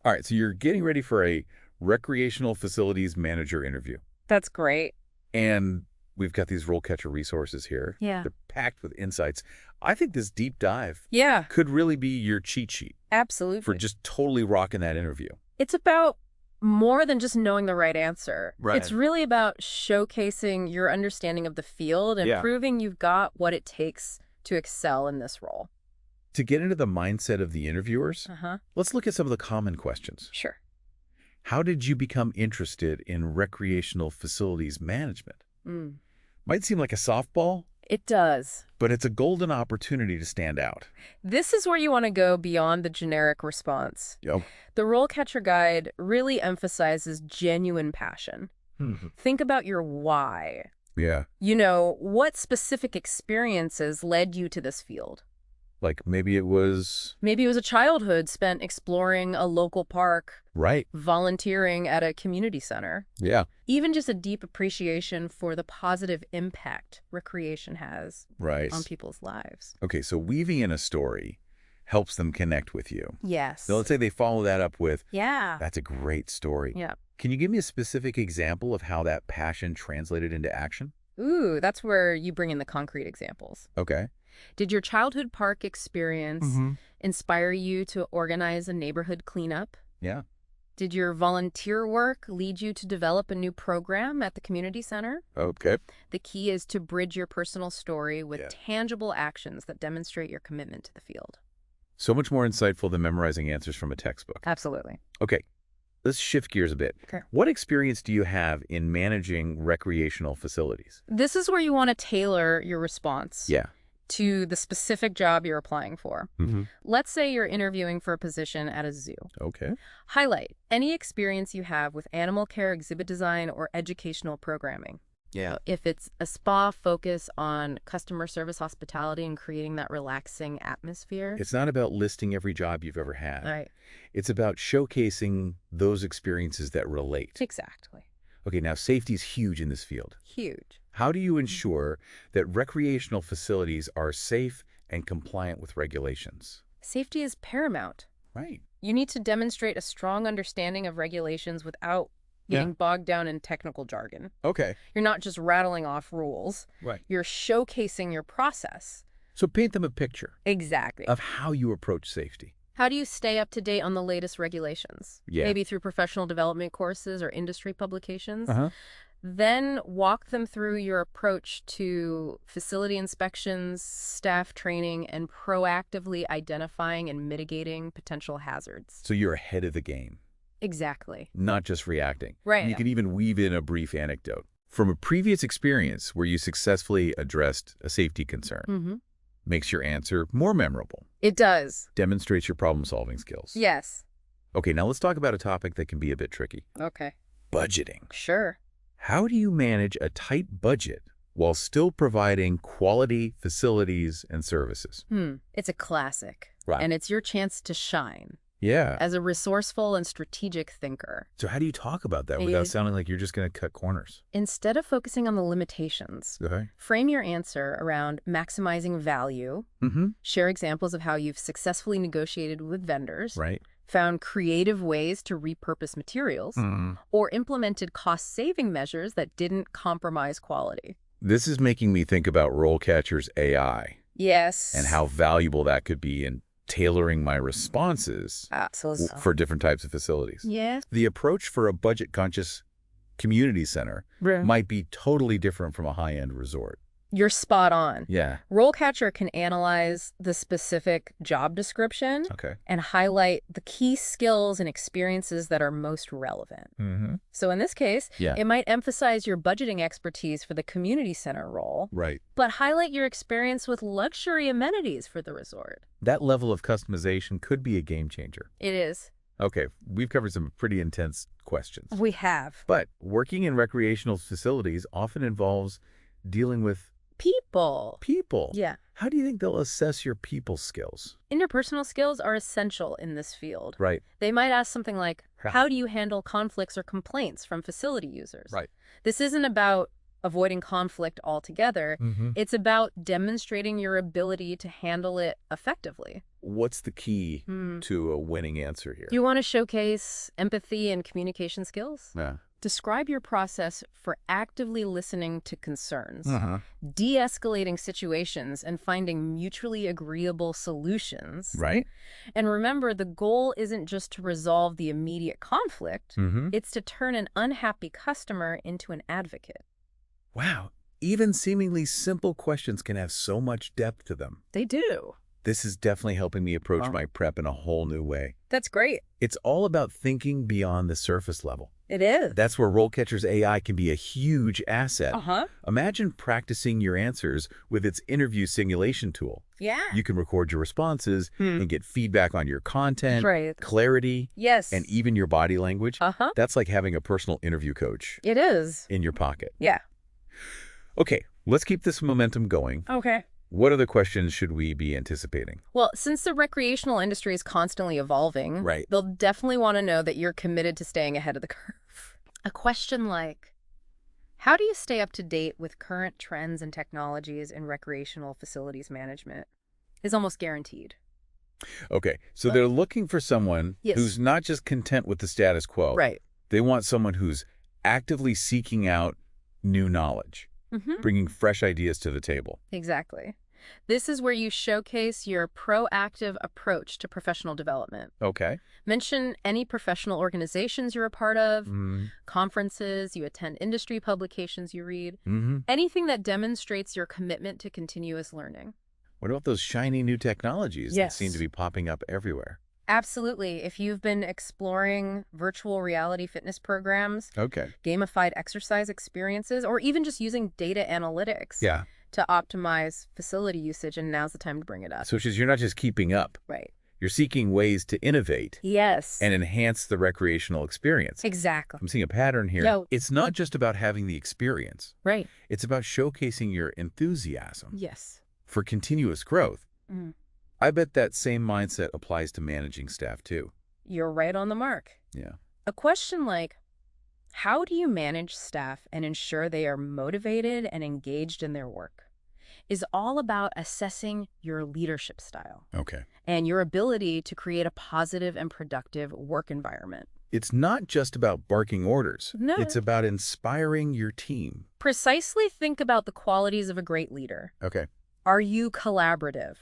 All right, so you're getting ready for a Recreational Facilities Manager interview. That's great. And we've got these RoleCatcher resources here. Yeah. They're packed with insights. I think this deep dive Yeah, could really be your cheat sheet absolutely. for just totally rocking that interview. It's about more than just knowing the right answer. Right. It's really about showcasing your understanding of the field and proving you've got what it takes to excel in this role. To get into the mindset of the interviewers, let's look at some of the common questions. Sure. How did you become interested in recreational facilities management? Might seem like a softball, It does. but it's a golden opportunity to stand out. This is where you want to go beyond the generic response. Yep. The RoleCatcher Guide really emphasizes genuine passion. Think about your why. Yeah. You know, what specific experiences led you to this field? Like maybe it was... Maybe it was a childhood spent exploring a local park, Right. volunteering at a community center. Yeah. Even just a deep appreciation for the positive impact recreation has Right. on people's lives. Okay, so weaving in a story helps them connect with you. Yes. So let's say they follow that up with, Yeah. that's a great story. Yeah. Can you give me a specific example of how that passion translated into action? Ooh, that's where you bring in the concrete examples. Okay. Did your childhood park experience inspire you to organize a neighborhood cleanup? Yeah. Did your volunteer work lead you to develop a new program at the community center? Okay. The key is to bridge your personal story with tangible actions that demonstrate your commitment to the field. So much more insightful than memorizing answers from a textbook. Absolutely. Okay. Let's shift gears a bit. Okay. What experience do you have in managing recreational facilities? This is where you want to tailor your response Yeah. to the specific job you're applying for. Let's say you're interviewing for a position at a zoo. Okay. Highlight any experience you have with animal care, exhibit design, or educational programming. Yeah. If it's a spa, focus on customer service hospitality and creating that relaxing atmosphere. It's not about listing every job you've ever had. Right. It's about showcasing those experiences that relate. Exactly. Okay, now safety is huge in this field. Huge. How do you ensure that recreational facilities are safe and compliant with regulations? Safety is paramount. Right. You need to demonstrate a strong understanding of regulations without getting bogged down in technical jargon. Okay. You're not just rattling off rules. Right. You're showcasing your process. So paint them a picture Exactly. of how you approach safety. How do you stay up to date on the latest regulations? Yeah. Maybe through professional development courses or industry publications. Uh-huh. Then walk them through your approach to facility inspections, staff training, and proactively identifying and mitigating potential hazards. So you're ahead of the game, Exactly. not just reacting. Right. And you can even weave in a brief anecdote from a previous experience where you successfully addressed a safety concern. Makes your answer more memorable. It does. Demonstrates your problem-solving skills. Yes. Okay, now let's talk about a topic that can be a bit tricky. Okay. Budgeting. Sure. How do you manage a tight budget while still providing quality facilities and services? It's a classic. Right. And it's your chance to shine Yeah. as a resourceful and strategic thinker. So how do you talk about that without sounding like you're just going to cut corners? Instead of focusing on the limitations, Okay. frame your answer around maximizing value. Share examples of how you've successfully negotiated with vendors, Right. found creative ways to repurpose materials, or implemented cost-saving measures that didn't compromise quality. This is making me think about RoleCatcher's AI Yes. and how valuable that could be in tailoring my responses for different types of facilities. Yes. The approach for a budget-conscious community center might be totally different from a high-end resort. You're spot on. Yeah. RoleCatcher can analyze the specific job description Okay. and highlight the key skills and experiences that are most relevant. So in this case, it might emphasize your budgeting expertise for the community center role, Right. but highlight your experience with luxury amenities for the resort. That level of customization could be a game changer. It is. Okay, we've covered some pretty intense questions. We have. But working in recreational facilities often involves dealing with People. Yeah. How do you think they'll assess your people skills? Interpersonal skills are essential in this field. Right. They might ask something like, how do you handle conflicts or complaints from facility users? Right. This isn't about avoiding conflict altogether. It's about demonstrating your ability to handle it effectively. What's the key to a winning answer here? You want to showcase empathy and communication skills? Yeah. Describe your process for actively listening to concerns, de-escalating situations, and finding mutually agreeable solutions. Right. And remember, the goal isn't just to resolve the immediate conflict. It's to turn an unhappy customer into an advocate. Wow. Even seemingly simple questions can have so much depth to them. They do. This is definitely helping me approach my prep in a whole new way. That's great. It's all about thinking beyond the surface level. It is. That's where RoleCatcher's AI can be a huge asset. Imagine practicing your answers with its interview simulation tool. Yeah. You can record your responses and get feedback on your content, clarity, and even your body language. That's like having a personal interview coach. It is. In your pocket. Yeah. Okay, let's keep this momentum going. Okay. What other questions should we be anticipating? Well, since the recreational industry is constantly evolving, they'll definitely want to know that you're committed to staying ahead of the curve. A question like, how do you stay up to date with current trends and technologies in recreational facilities management is almost guaranteed. Okay, so they're looking for someone who's not just content with the status quo. They want someone who's actively seeking out new knowledge. Bringing fresh ideas to the table. Exactly. This is where you showcase your proactive approach to professional development. Okay. Mention any professional organizations you're a part of, conferences you attend, industry publications you read, anything that demonstrates your commitment to continuous learning. What about those shiny new technologies that seem to be popping up everywhere? Absolutely. If you've been exploring virtual reality fitness programs, gamified exercise experiences, or even just using data analytics to optimize facility usage, and now's the time to bring it up. So you're not just keeping up. You're seeking ways to innovate. And enhance the recreational experience. Exactly. I'm seeing a pattern here. It's not just about having the experience. It's about showcasing your enthusiasm. For continuous growth. I bet that same mindset applies to managing staff, too. You're right on the mark. A question like, how do you manage staff and ensure they are motivated and engaged in their work, is all about assessing your leadership style. And your ability to create a positive and productive work environment. It's not just about barking orders. No. It's about inspiring your team. Precisely think about the qualities of a great leader. Are you collaborative?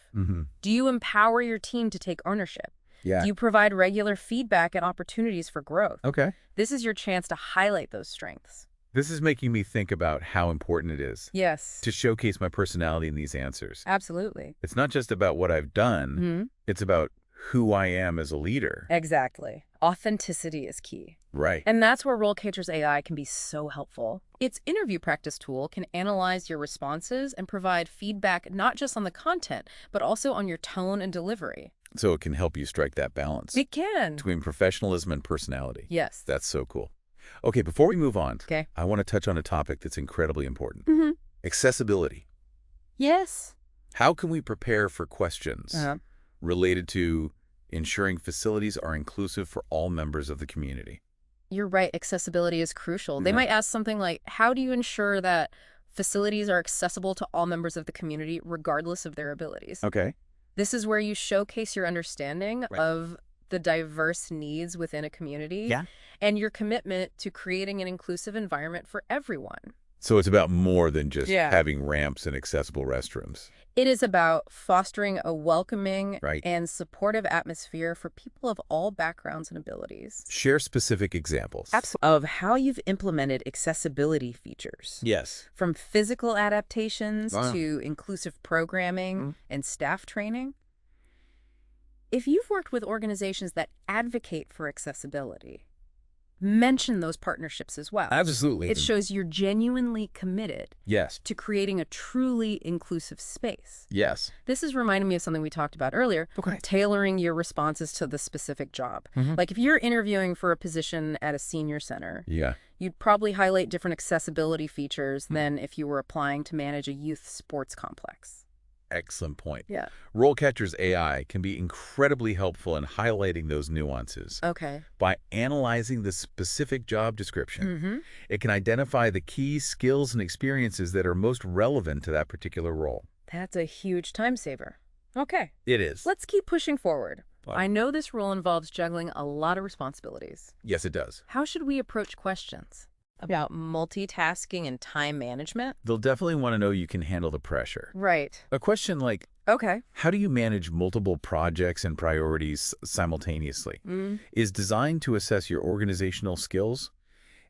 Do you empower your team to take ownership? Do you provide regular feedback and opportunities for growth? This is your chance to highlight those strengths. This is making me think about how important it is to showcase my personality in these answers. Absolutely. It's not just about what I've done. It's about who I am as a leader. Exactly. Authenticity is key. And that's where RoleCatcher's AI can be so helpful. Its interview practice tool can analyze your responses and provide feedback not just on the content, but also on your tone and delivery. So it can help you strike that balance. It can. Between professionalism and personality. Yes. That's so cool. Okay, before we move on, I want to touch on a topic that's incredibly important. Accessibility. Yes. How can we prepare for questions related to ensuring facilities are inclusive for all members of the community? You're right. Accessibility is crucial. They might ask something like, how do you ensure that facilities are accessible to all members of the community regardless of their abilities? This is where you showcase your understanding of the diverse needs within a community and your commitment to creating an inclusive environment for everyone. So it's about more than just having ramps and accessible restrooms. It is about fostering a welcoming and supportive atmosphere for people of all backgrounds and abilities. Share specific examples. Of how you've implemented accessibility features. From physical adaptations to inclusive programming and staff training. If you've worked with organizations that advocate for accessibility, mention those partnerships as well. Absolutely. It shows you're genuinely committed to creating a truly inclusive space. This is reminding me of something we talked about earlier, tailoring your responses to the specific job. Like if you're interviewing for a position at a senior center, you'd probably highlight different accessibility features than if you were applying to manage a youth sports complex. excellent point. Yeah. RoleCatcher's AI can be incredibly helpful in highlighting those nuances. Okay. By analyzing the specific job description, it can identify the key skills and experiences that are most relevant to that particular role. That's a huge time saver. Okay. It is. Let's keep pushing forward. Wow. I know this role involves juggling a lot of responsibilities. Yes, it does. How should we approach questions about multitasking and time management? They'll definitely want to know you can handle the pressure. Right. A question like, Okay. how do you manage multiple projects and priorities simultaneously? Is designed to assess your organizational skills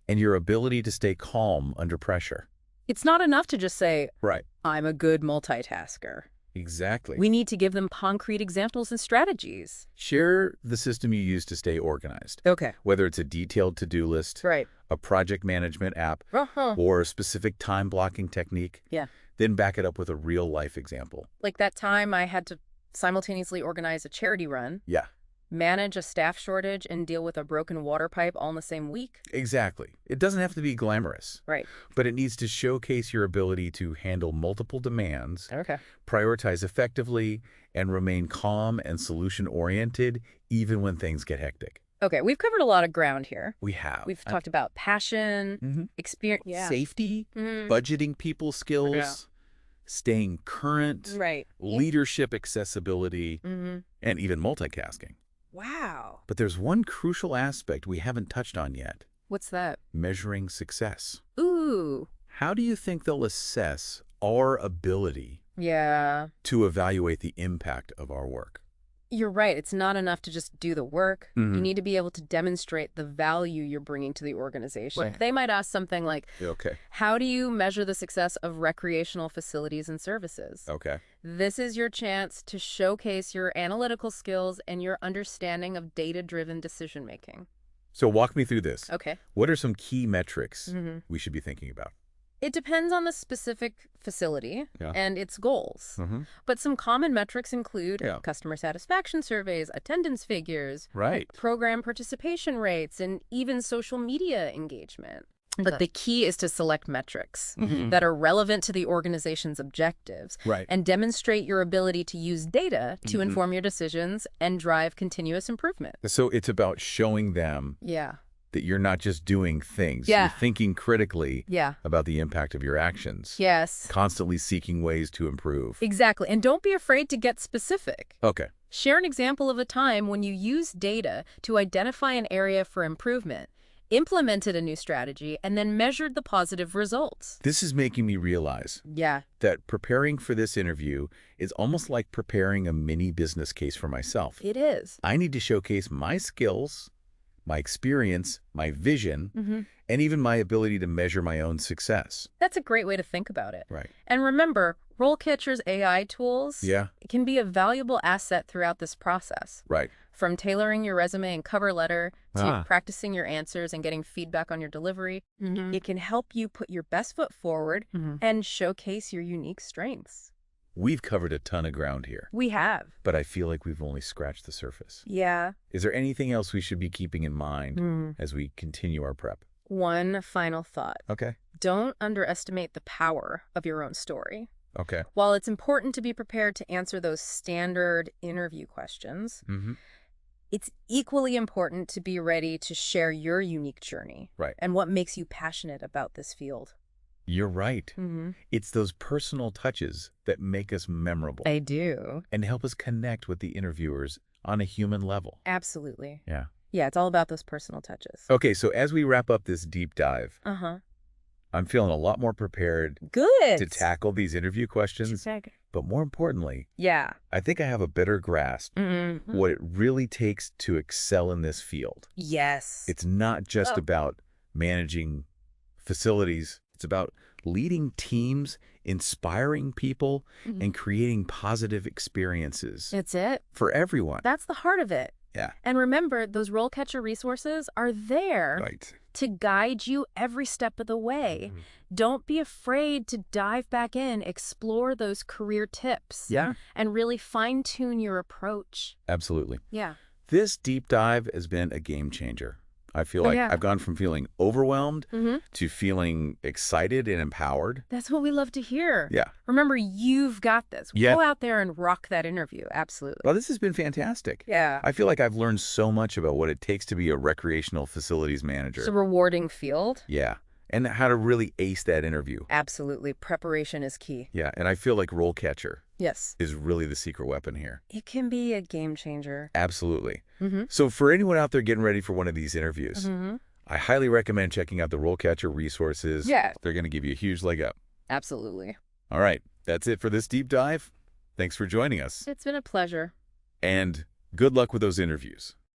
and your ability to stay calm under pressure. It's not enough to just say, Right. I'm a good multitasker. Exactly. We need to give them concrete examples and strategies. Share the system you use to stay organized. Okay. Whether it's a detailed to-do list, Right. a project management app, or a specific time blocking technique. Yeah. Then back it up with a real-life example. Like that time I had to simultaneously organize a charity run, Yeah. manage a staff shortage, and deal with a broken water pipe all in the same week. Exactly. It doesn't have to be glamorous. Right. But it needs to showcase your ability to handle multiple demands, Okay. prioritize effectively, and remain calm and solution-oriented even when things get hectic. Okay, we've covered a lot of ground here. We have. We've talked about passion, experience, Safety, budgeting people skills, staying current, Right. leadership accessibility, and even multitasking. Wow. But there's one crucial aspect we haven't touched on yet. What's that? Measuring success. Ooh. How do you think they'll assess our ability Yeah. to evaluate the impact of our work? You're right. It's not enough to just do the work. You need to be able to demonstrate the value you're bringing to the organization. Right. They might ask something like, Okay. how do you measure the success of recreational facilities and services? Okay. This is your chance to showcase your analytical skills and your understanding of data-driven decision-making. So walk me through this. Okay. What are some key metrics we should be thinking about? It depends on the specific facility Yeah. and its goals. But some common metrics include customer satisfaction surveys, attendance figures, Right. program participation rates, and even social media engagement. But the key is to select metrics that are relevant to the organization's objectives and demonstrate your ability to use data to inform your decisions and drive continuous improvement. So it's about showing them that you're not just doing things. Yeah. You're thinking critically Yeah. about the impact of your actions. Yes. Constantly seeking ways to improve. Exactly. And don't be afraid to get specific. Okay. Share an example of a time when you used data to identify an area for improvement, implemented a new strategy, and then measured the positive results. This is making me realize that preparing for this interview is almost like preparing a mini business case for myself. It is. I need to showcase my skills, my experience, my vision, and even my ability to measure my own success. That's a great way to think about it. Right. And remember, RoleCatcher's AI tools can be a valuable asset throughout this process. Right. From tailoring your resume and cover letter to practicing your answers and getting feedback on your delivery, it can help you put your best foot forward and showcase your unique strengths. We've covered a ton of ground here, We have. but I feel like we've only scratched the surface. Yeah. Is there anything else we should be keeping in mind as we continue our prep? One final thought. Okay. Don't underestimate the power of your own story. Okay. While it's important to be prepared to answer those standard interview questions, it's equally important to be ready to share your unique journey and what makes you passionate about this field. You're right. It's those personal touches that make us memorable. They do. And help us connect with the interviewers on a human level. Absolutely. Yeah. Yeah, it's all about those personal touches. Okay, so as we wrap up this deep dive, I'm feeling a lot more prepared Good. to tackle these interview questions. But more importantly, I think I have a better grasp what it really takes to excel in this field. Yes. It's not just about managing facilities. It's about leading teams, inspiring people, and creating positive experiences. It's it. For everyone. That's the heart of it. Yeah. And remember, those RoleCatcher resources are there to guide you every step of the way. Don't be afraid to dive back in, explore those career tips, and really fine-tune your approach. Absolutely. Yeah. This deep dive has been a game changer. I feel like I've gone from feeling overwhelmed to feeling excited and empowered. That's what we love to hear. Yeah. Remember, you've got this. Go out there and rock that interview. Absolutely. Well, this has been fantastic. Yeah. I feel like I've learned so much about what it takes to be a recreational facilities manager. It's a rewarding field. Yeah. And how to really ace that interview. Absolutely. Preparation is key. Yeah. And I feel like RoleCatcher Yes. is really the secret weapon here. It can be a game changer. Absolutely. So for anyone out there getting ready for one of these interviews, I highly recommend checking out the RoleCatcher resources. Yeah. They're going to give you a huge leg up. Absolutely. All right. That's it for this deep dive. Thanks for joining us. It's been a pleasure. And good luck with those interviews.